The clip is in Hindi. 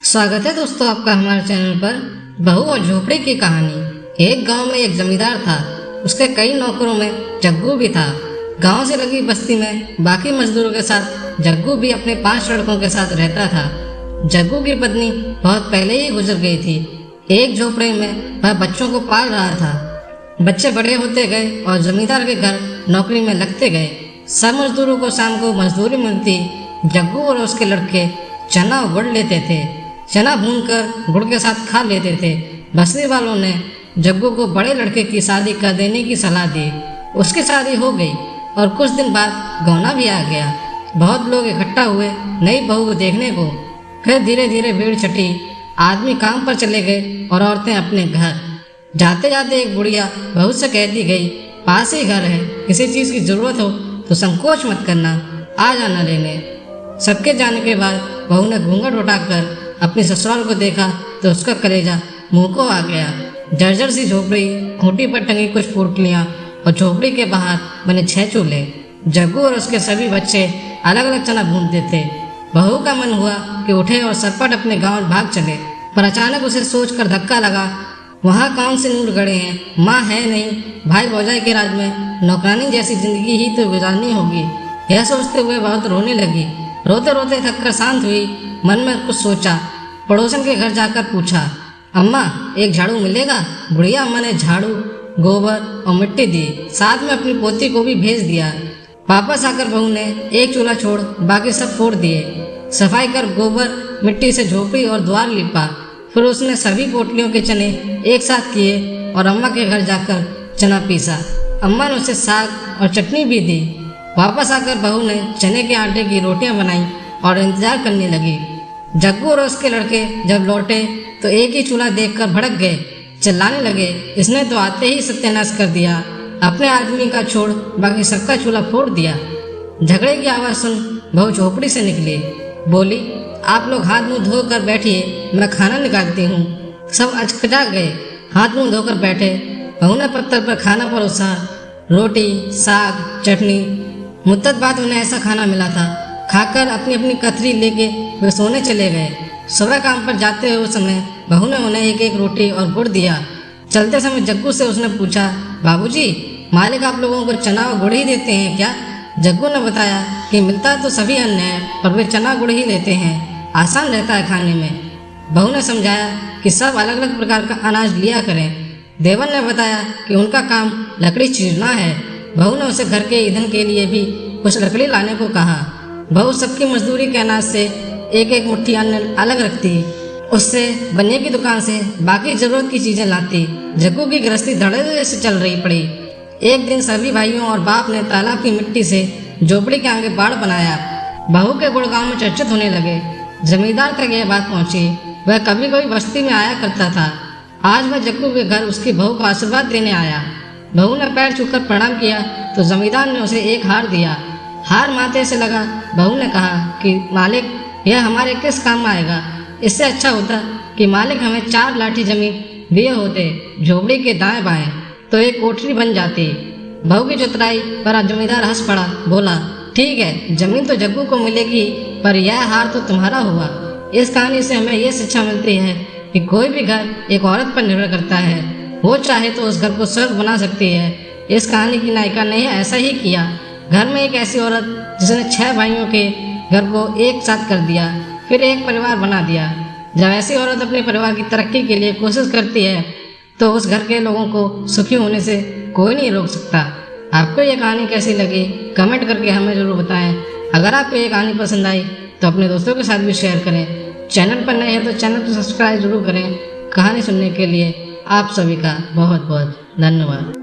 स्वागत है दोस्तों आपका हमारे चैनल पर। बहू और झोपड़ी की कहानी। एक गांव में एक जमींदार था। उसके कई नौकरों में जग्गू भी था। गांव से लगी बस्ती में बाकी मजदूरों के साथ जग्गू भी अपने 5 लड़कों के साथ रहता था। जग्गू की पत्नी बहुत पहले ही गुजर गई थी। एक झोपड़ी में वह बच्चों को पाल रहा था। बच्चे बड़े होते गए और जमींदार के घर नौकरी में लगते गए। सब मजदूरों को शाम को मजदूरी मिलती। जग्गू और उसके लड़के चना और गुड़ लेते थे। चना भूनकर गुड़ के साथ खा लेते थे। बस्ती वालों ने जग्गू को बड़े लड़के की शादी कर देने की सलाह दी। उसकी शादी हो गई और कुछ दिन बाद गौना भी आ गया। बहुत लोग इकट्ठा हुए नई बहू को देखने को। फिर धीरे धीरे भीड़ छटी। आदमी काम पर चले गए और औरतें अपने घर। जाते जाते एक बुढ़िया बहू से कहती गई, पास ही घर है, किसी चीज़ की ज़रूरत हो तो संकोच मत करना, आ जाना लेने। सबके जाने के बाद बहू ने घूंघट उठाकर अपनी ससुराल को देखा तो उसका कलेजा मुंह को आ गया। जर्जर सी झोपड़ी, खूंटी पर टंगी कुछ पोटलियाँ और झोपड़ी के बाहर बने 6 चूल्हे। जग्गू और उसके सभी बच्चे अलग अलग चना भूनते थे। बहू का मन हुआ कि उठे और सरपट अपने गांव भाग चले, पर अचानक उसे सोचकर धक्का लगा, वहाँ कौन से नूर गड़े हैं, माँ है नहीं, भाई भौजाई के राज में नौकरानी जैसी जिंदगी ही तो गुजारनी होगी। यह सोचते हुए बहुत रोने लगी। रोते रोते थककर शांत हुई। मन में कुछ सोचा। पड़ोसन के घर जाकर पूछा, अम्मा एक झाड़ू मिलेगा? बुढ़िया अम्मा ने झाड़ू, गोबर और मिट्टी दी। साथ में अपनी पोती को भी भेज दिया। वापस आकर बहू ने एक चूल्हा छोड़ बाकी सब फोड़ दिए। सफाई कर गोबर मिट्टी से झोपड़ी और द्वार लिपा। फिर उसने सभी पोटलियों के चने एक साथ किए और अम्मा के घर जाकर चना पीसा। अम्मा ने उसे साग और चटनी भी दी। वापस आकर बहू ने चने के आटे की रोटियां बनाई और इंतजार करने लगी। जग्गू और उसके लड़के जब लौटे तो एक ही चूल्हा देखकर भड़क गए। चिल्लाने लगे, इसने तो आते ही सत्यानाश कर दिया, अपने आदमी का छोड़ बाकी सबका चूल्हा फोड़ दिया। झगड़े की आवाज़ सुन बहू झोपड़ी से निकली। बोली, आप लोग हाथ मुंह धोकर बैठिए, मैं खाना निकालती हूँ। सब अचकचा गए, हाथ मुंह धोकर बैठे। बहू ने पत्थर पर खाना परोसा, रोटी, साग, चटनी। मुद्दत बाद उन्हें ऐसा खाना मिला था। खाकर अपनी अपनी कथरी लेके वे सोने चले गए। सुबह काम पर जाते हुए समय बहू ने उन्हें एक एक रोटी और गुड़ दिया। चलते समय जग्गू से उसने पूछा, बाबूजी मालिक आप लोगों को चना और गुड़ ही देते हैं क्या? जग्गू ने बताया कि मिलता तो सभी अन्न है, पर वे चना गुड़ ही लेते हैं, आसान रहता है खाने में। बहू ने समझाया कि सब अलग अलग प्रकार का अनाज लिया करें। देवर ने बताया कि उनका काम लकड़ी चीरना है। बहू ने उसे घर के ईंधन के लिए भी कुछ लकड़ी लाने को कहा। बहू सबकी मजदूरी के अनाज से एक एक मुट्ठी अन्न अलग रखती। उससे बनिए की दुकान से बाकी जरूरत की चीजें लाती। जग्गू की गृहस्थी धड़ल्ले से चल रही पड़ी। एक दिन सभी भाइयों और बाप ने तालाब की मिट्टी से झोपड़ी के आगे बाड़ बनाया। बहू के गुड़ गाँव में चर्चित होने लगे। जमींदार तक यह बात पहुंची। वह कभी कभी बस्ती में आया करता था। आज वह जग्गू के घर उसकी बहू को आशीर्वाद देने आया। बहू ने पैर छूकर प्रणाम किया तो जमींदार ने उसे एक हार दिया। हार माथे से लगा। बहू ने कहा कि मालिक, यह हमारे किस काम आएगा? इससे अच्छा होता कि मालिक हमें 4 लाठी जमीन दिए होते, झोपड़ी के दाएं बाएं, तो एक कोठरी बन जाती। बहू की चतुराई पर जमींदार हंस पड़ा। बोला, ठीक है, जमीन तो जग्गू को मिलेगी, पर यह हार तो तुम्हारा हुआ। इस कहानी से हमें यह शिक्षा मिलती है कि कोई भी घर एक औरत पर निर्भर करता है। वो चाहे तो उस घर को स्वर्ग बना सकती है। इस कहानी की नायिका ने ऐसा ही किया। घर में एक ऐसी औरत जिसने 6 भाइयों के घर को एक साथ कर दिया, फिर एक परिवार बना दिया। जब ऐसी औरत अपने परिवार की तरक्की के लिए कोशिश करती है तो उस घर के लोगों को सुखी होने से कोई नहीं रोक सकता। आपको ये कहानी कैसी लगी कमेंट करके हमें ज़रूर बताएं। अगर आपको ये कहानी पसंद आई तो अपने दोस्तों के साथ भी शेयर करें। चैनल पर नए हैं तो चैनल को सब्सक्राइब जरूर करें। कहानी सुनने के लिए आप सभी का बहुत बहुत धन्यवाद।